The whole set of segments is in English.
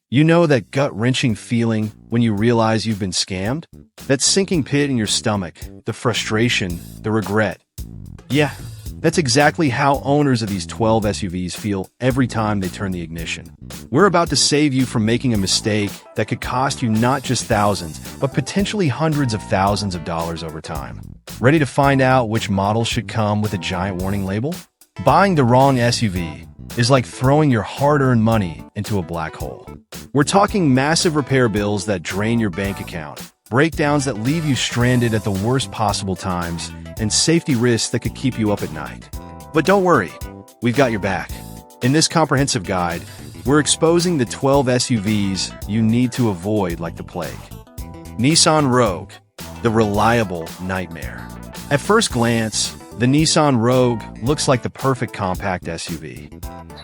You know that gut-wrenching feeling when you realize you've been scammed? That sinking pit in your stomach, the frustration, the regret. Yeah, that's exactly how owners of these 12 SUVs feel every time they turn the ignition. We're about to save you from making a mistake that could cost you not just thousands, but potentially hundreds of thousands of dollars over time. Ready to find out which models should come with a giant warning label? Buying the wrong SUV is like throwing your hard-earned money into a black hole. We're talking massive repair bills that drain your bank account, breakdowns that leave you stranded at the worst possible times, and safety risks that could keep you up at night. But don't worry, we've got your back. In this comprehensive guide, we're exposing the 12 SUVs you need to avoid like the plague. Nissan Rogue, the reliable nightmare. At first glance, the Nissan Rogue looks like the perfect compact SUV.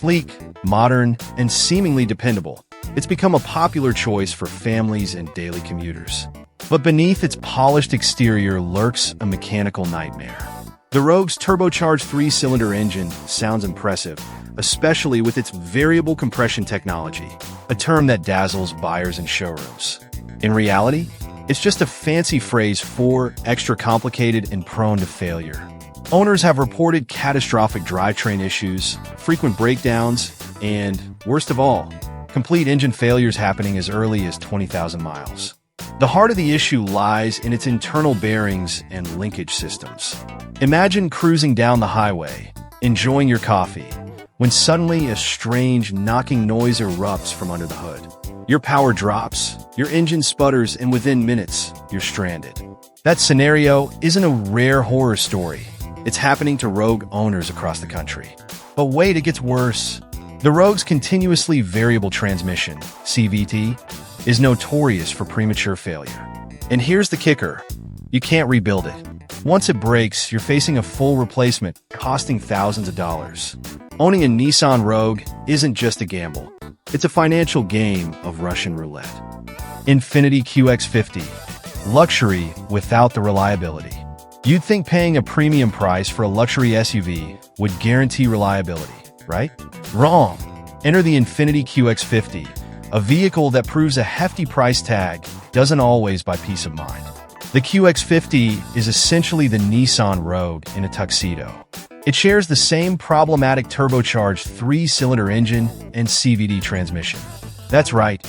Sleek, modern, and seemingly dependable, it's become a popular choice for families and daily commuters. But beneath its polished exterior lurks a mechanical nightmare. The Rogue's turbocharged 3-cylinder engine sounds impressive, especially with its variable compression technology, a term that dazzles buyers in showrooms. In reality, it's just a fancy phrase for extra complicated and prone to failure. Owners have reported catastrophic drivetrain issues, frequent breakdowns, and, worst of all, complete engine failures happening as early as 20,000 miles. The heart of the issue lies in its internal bearings and linkage systems. Imagine cruising down the highway, enjoying your coffee, when suddenly a strange knocking noise erupts from under the hood. Your power drops, your engine sputters, and within minutes, you're stranded. That scenario isn't a rare horror story. It's happening to Rogue owners across the country. But wait, it gets worse. The Rogue's continuously variable transmission, CVT, is notorious for premature failure. And here's the kicker. You can't rebuild it. Once it breaks, you're facing a full replacement, costing thousands of dollars. Owning a Nissan Rogue isn't just a gamble. It's a financial game of Russian roulette. Infiniti QX50. Luxury without the reliability. You'd think paying a premium price for a luxury SUV would guarantee reliability, right? Wrong. Enter the Infiniti QX50, a vehicle that proves a hefty price tag doesn't always buy peace of mind. The QX50 is essentially the Nissan Rogue in a tuxedo. It shares the same problematic turbocharged 3-cylinder engine and CVT transmission. That's right.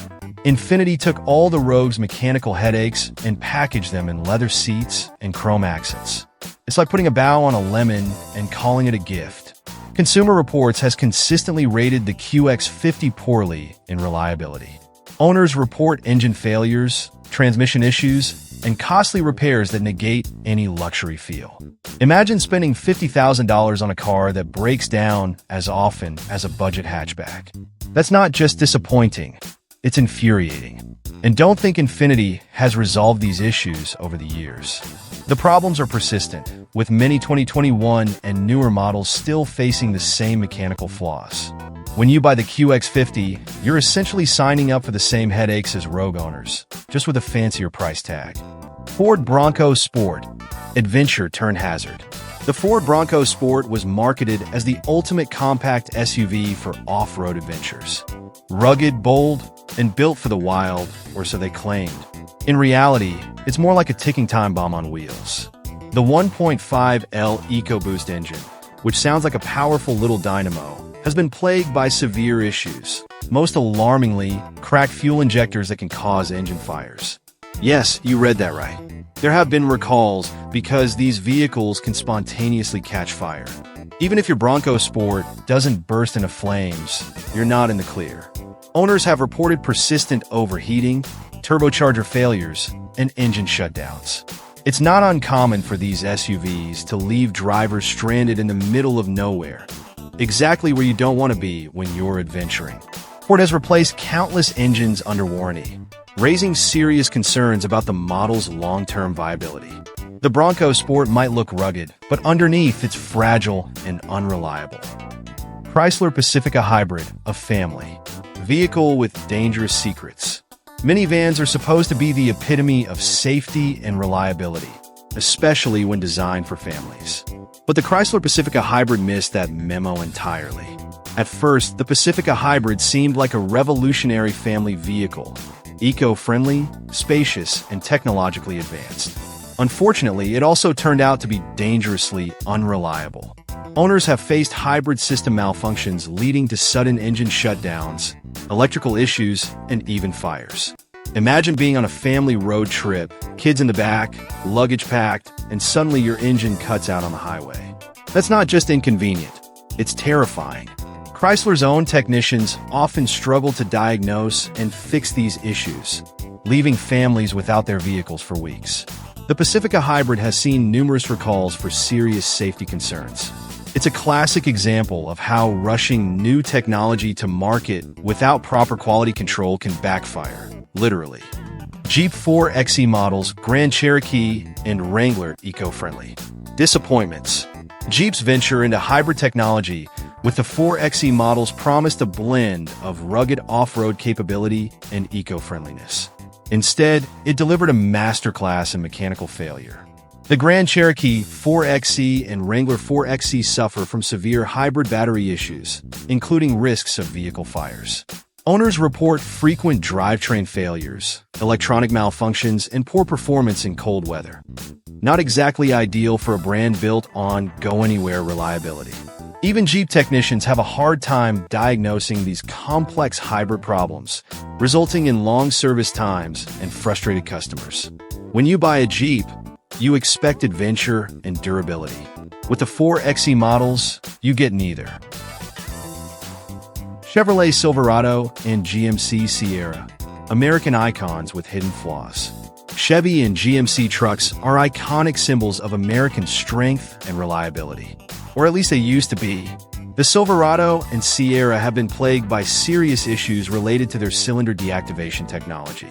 Infiniti took all the Rogue's mechanical headaches and packaged them in leather seats and chrome accents. It's like putting a bow on a lemon and calling it a gift. Consumer Reports has consistently rated the QX50 poorly in reliability. Owners report engine failures, transmission issues, and costly repairs that negate any luxury feel. Imagine spending $50,000 on a car that breaks down as often as a budget hatchback. That's not just disappointing, it's infuriating. And don't think Infiniti has resolved these issues over the years. The problems are persistent, with many 2021 and newer models still facing the same mechanical flaws. When you buy the QX50, you're essentially signing up for the same headaches as Rogue owners, just with a fancier price tag. Ford Bronco Sport. Adventure turned hazard. The Ford Bronco Sport was marketed as the ultimate compact SUV for off-road adventures. Rugged, bold, and built for the wild, or so they claimed. In reality, it's more like a ticking time bomb on wheels. The 1.5L EcoBoost engine, which sounds like a powerful little dynamo, has been plagued by severe issues, most alarmingly, cracked fuel injectors that can cause engine fires. Yes, you read that right. There have been recalls because these vehicles can spontaneously catch fire. Even if your Bronco Sport doesn't burst into flames, you're not in the clear. Owners have reported persistent overheating, turbocharger failures, and engine shutdowns. It's not uncommon for these SUVs to leave drivers stranded in the middle of nowhere, exactly where you don't want to be when you're adventuring. Ford has replaced countless engines under warranty, raising serious concerns about the model's long-term viability. The Bronco Sport might look rugged, but underneath it's fragile and unreliable. Chrysler Pacifica Hybrid, a family vehicle with dangerous secrets. Minivans are supposed to be the epitome of safety and reliability, especially when designed for families. But the Chrysler Pacifica Hybrid missed that memo entirely. At first, the Pacifica Hybrid seemed like a revolutionary family vehicle, eco-friendly, spacious, and technologically advanced. Unfortunately, it also turned out to be dangerously unreliable. Owners have faced hybrid system malfunctions leading to sudden engine shutdowns, electrical issues, and even fires. Imagine being on a family road trip, kids in the back, luggage packed, and suddenly your engine cuts out on the highway. That's not just inconvenient, it's terrifying. Chrysler's own technicians often struggle to diagnose and fix these issues, leaving families without their vehicles for weeks. The Pacifica Hybrid has seen numerous recalls for serious safety concerns. It's a classic example of how rushing new technology to market without proper quality control can backfire, literally. Jeep 4xe models, Grand Cherokee, and Wrangler eco-friendly. Disappointments. Jeep's venture into hybrid technology with the 4xe models promised a blend of rugged off-road capability and eco-friendliness. Instead, it delivered a masterclass in mechanical failure. The Grand Cherokee 4xe and Wrangler 4xe suffer from severe hybrid battery issues, including risks of vehicle fires. Owners report frequent drivetrain failures, electronic malfunctions, and poor performance in cold weather. Not exactly ideal for a brand built on go-anywhere reliability. Even Jeep technicians have a hard time diagnosing these complex hybrid problems, resulting in long service times and frustrated customers. When you buy a Jeep, you expect adventure and durability. With the 4xe models, you get neither. Chevrolet Silverado and GMC Sierra, American icons with hidden flaws. Chevy and GMC trucks are iconic symbols of American strength and reliability. Or at least they used to be. The Silverado and Sierra have been plagued by serious issues related to their cylinder deactivation technology.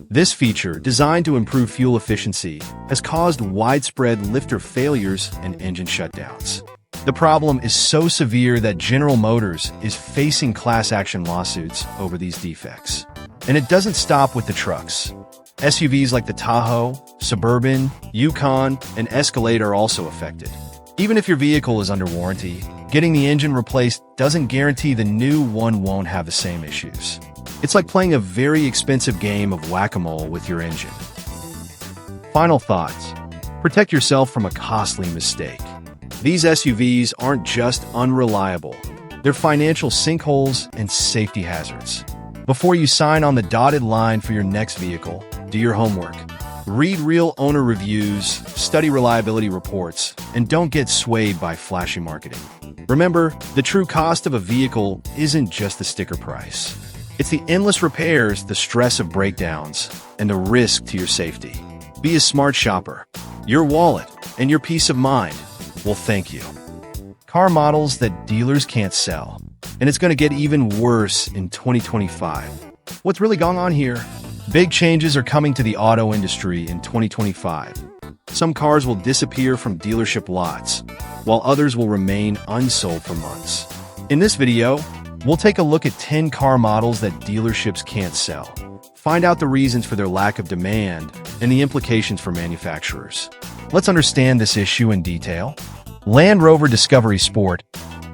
This feature, designed to improve fuel efficiency, has caused widespread lifter failures and engine shutdowns. The problem is so severe that General Motors is facing class action lawsuits over these defects. And it doesn't stop with the trucks. SUVs like the Tahoe, Suburban, Yukon, and Escalade are also affected. Even if your vehicle is under warranty, getting the engine replaced doesn't guarantee the new one won't have the same issues. It's like playing a very expensive game of whack-a-mole with your engine. Final thoughts. Protect yourself from a costly mistake. These SUVs aren't just unreliable, they're financial sinkholes and safety hazards. Before you sign on the dotted line for your next vehicle, do your homework. Read real owner reviews, study reliability reports, and don't get swayed by flashy marketing. Remember, the true cost of a vehicle isn't just the sticker price. It's the endless repairs, the stress of breakdowns, and the risk to your safety. Be a smart shopper. Your wallet and your peace of mind will thank you. Car models that dealers can't sell. And it's going to get even worse in 2025. What's really going on here? Big changes are coming to the auto industry in 2025. Some cars will disappear from dealership lots, while others will remain unsold for months. In this video, we'll take a look at 10 car models that dealerships can't sell. Find out the reasons for their lack of demand and the implications for manufacturers. Let's understand this issue in detail. Land Rover Discovery Sport,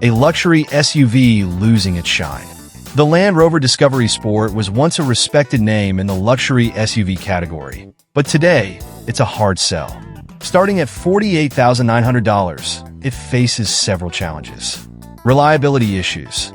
a luxury SUV losing its shine. The Land Rover Discovery Sport was once a respected name in the luxury SUV category, but today, it's a hard sell. Starting at $48,900, it faces several challenges. Reliability issues.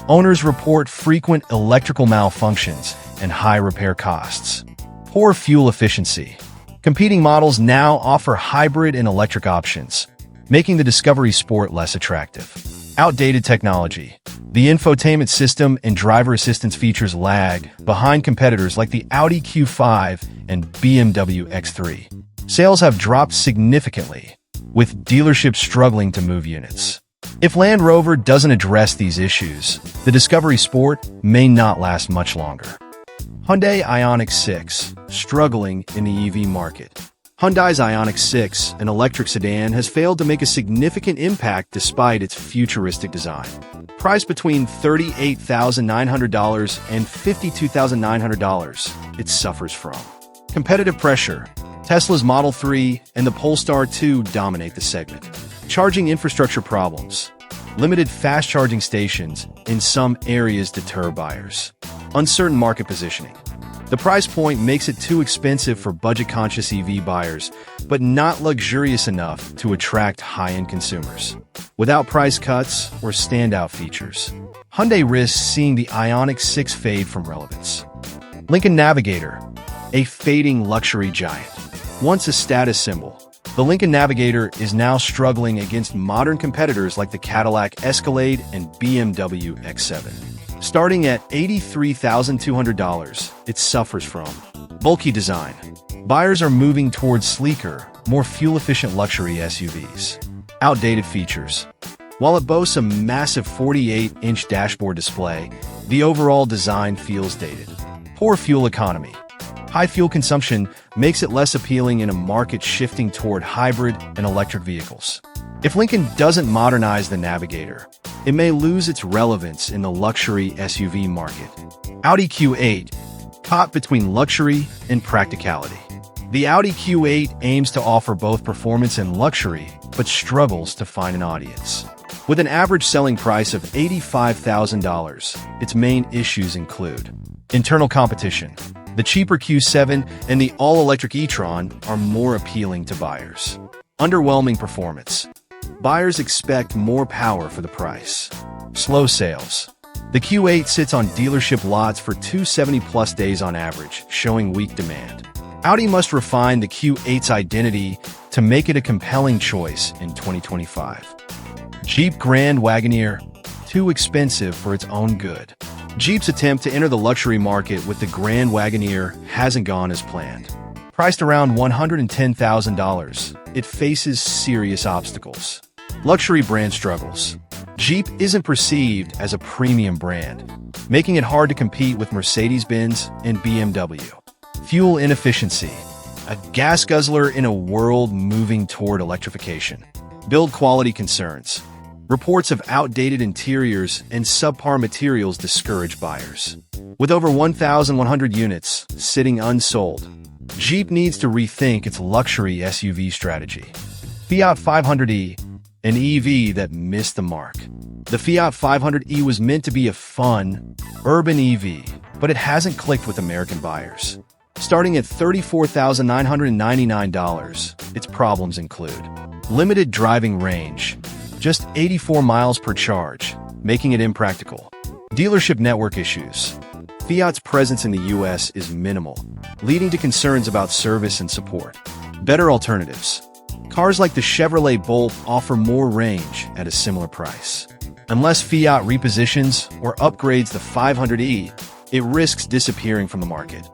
Owners report frequent electrical malfunctions and high repair costs. Poor fuel efficiency. Competing models now offer hybrid and electric options, making the Discovery Sport less attractive. Outdated technology. The infotainment system and driver assistance features lag behind competitors like the Audi Q5 and BMW X3. Sales have dropped significantly, with dealerships struggling to move units. If Land Rover doesn't address these issues, the Discovery Sport may not last much longer. Hyundai Ioniq 6, struggling in the EV market. Hyundai's Ioniq 6, an electric sedan, has failed to make a significant impact despite its futuristic design. Priced between $38,900 and $52,900, it suffers from competitive pressure. Tesla's Model 3 and the Polestar 2 dominate the segment. Charging infrastructure problems. Limited fast-charging stations in some areas deter buyers. Uncertain market positioning. The price point makes it too expensive for budget-conscious EV buyers, but not luxurious enough to attract high-end consumers. Without price cuts or standout features, Hyundai risks seeing the Ioniq 6 fade from relevance. Lincoln Navigator, a fading luxury giant. Once a status symbol, the Lincoln Navigator is now struggling against modern competitors like the Cadillac Escalade and BMW X7. Starting at $83,200, it suffers from bulky design. Buyers are moving towards sleeker, more fuel-efficient luxury SUVs. Outdated features. While it boasts a massive 48-inch dashboard display, the overall design feels dated. Poor fuel economy. High fuel consumption makes it less appealing in a market shifting toward hybrid and electric vehicles. If Lincoln doesn't modernize the Navigator, it may lose its relevance in the luxury SUV market. Audi Q8, caught between luxury and practicality. The Audi Q8 aims to offer both performance and luxury, but struggles to find an audience. With an average selling price of $85,000, its main issues include internal competition. The cheaper Q7 and the all-electric e-tron are more appealing to buyers. Underwhelming performance. Buyers expect more power for the price. Slow sales. The Q8 sits on dealership lots for 270-plus days on average, showing weak demand. Audi must refine the Q8's identity to make it a compelling choice in 2025. Jeep Grand Wagoneer, too expensive for its own good. Jeep's attempt to enter the luxury market with the Grand Wagoneer hasn't gone as planned. Priced around $110,000, it faces serious obstacles. Luxury brand struggles. Jeep isn't perceived as a premium brand, making it hard to compete with Mercedes-Benz and BMW. Fuel inefficiency. A gas guzzler in a world moving toward electrification. Build quality concerns. Reports of outdated interiors and subpar materials discourage buyers. With over 1,100 units sitting unsold, Jeep needs to rethink its luxury SUV strategy. Fiat 500e, an EV that missed the mark. The Fiat 500e was meant to be a fun, urban EV, but it hasn't clicked with American buyers. Starting at $34,999, its problems include limited driving range, just 84 miles per charge, making it impractical. Dealership network issues. Fiat's presence in the U.S. is minimal, leading to concerns about service and support. Better alternatives. Cars like the Chevrolet Bolt offer more range at a similar price. Unless Fiat repositions or upgrades the 500e, it risks disappearing from the market.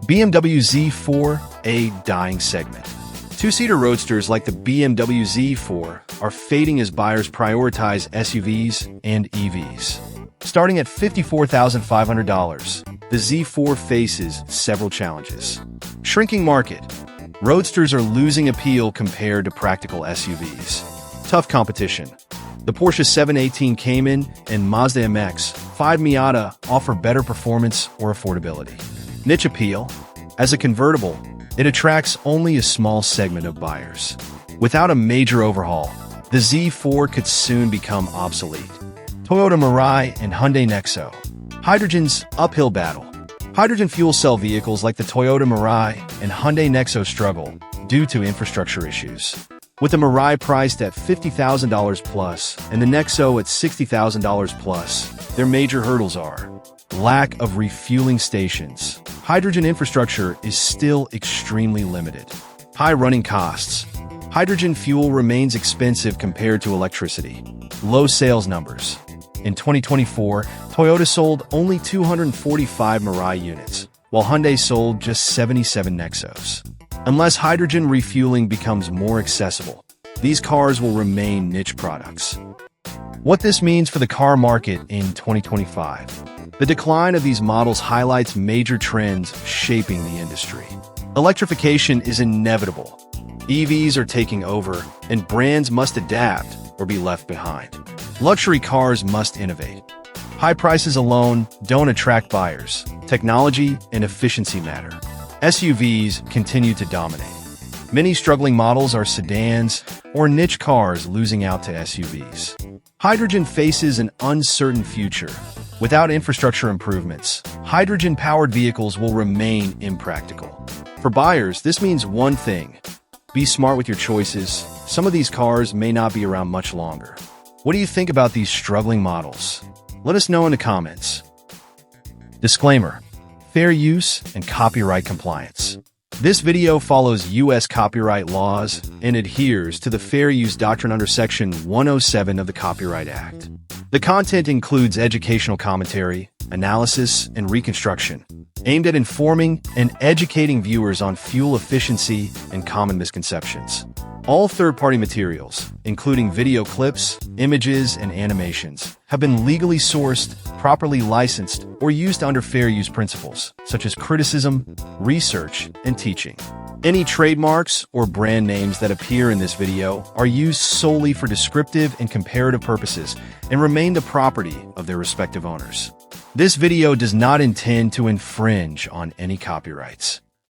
BMW Z4, a dying segment. Two-seater roadsters like the BMW Z4 are fading as buyers prioritize SUVs and EVs. Starting at $54,500, the Z4 faces several challenges. Shrinking market. Roadsters are losing appeal compared to practical SUVs. Tough competition. The Porsche 718 Cayman and Mazda MX-5 Miata offer better performance or affordability. Niche appeal. As a convertible, it attracts only a small segment of buyers. Without a major overhaul, the Z4 could soon become obsolete. Toyota Mirai and Hyundai Nexo. Hydrogen's uphill battle. Hydrogen fuel cell vehicles like the Toyota Mirai and Hyundai Nexo struggle due to infrastructure issues. With the Mirai priced at $50,000 plus and the Nexo at $60,000 plus, their major hurdles are lack of refueling stations. Hydrogen infrastructure is still extremely limited. High running costs. Hydrogen fuel remains expensive compared to electricity. Low sales numbers. In 2024, Toyota sold only 245 Mirai units, while Hyundai sold just 77 Nexos. Unless hydrogen refueling becomes more accessible, these cars will remain niche products. What this means for the car market in 2025. The decline of these models highlights major trends shaping the industry. Electrification is inevitable. EVs are taking over, and brands must adapt or be left behind. Luxury cars must innovate. High prices alone don't attract buyers. Technology and efficiency matter. SUVs continue to dominate. Many struggling models are sedans or niche cars losing out to SUVs. Hydrogen faces an uncertain future. Without infrastructure improvements, hydrogen-powered vehicles will remain impractical. For buyers, this means one thing: be smart with your choices. Some of these cars may not be around much longer. What do you think about these struggling models? Let us know in the comments. Disclaimer: fair use and copyright compliance. This video follows U.S. copyright laws and adheres to the Fair Use Doctrine under Section 107 of the Copyright Act. The content includes educational commentary, analysis, and reconstruction, aimed at informing and educating viewers on fuel efficiency and common misconceptions. All third-party materials, including video clips, images, and animations, have been legally sourced, properly licensed, or used under fair use principles, such as criticism, research, and teaching. Any trademarks or brand names that appear in this video are used solely for descriptive and comparative purposes and remain the property of their respective owners. This video does not intend to infringe on any copyrights.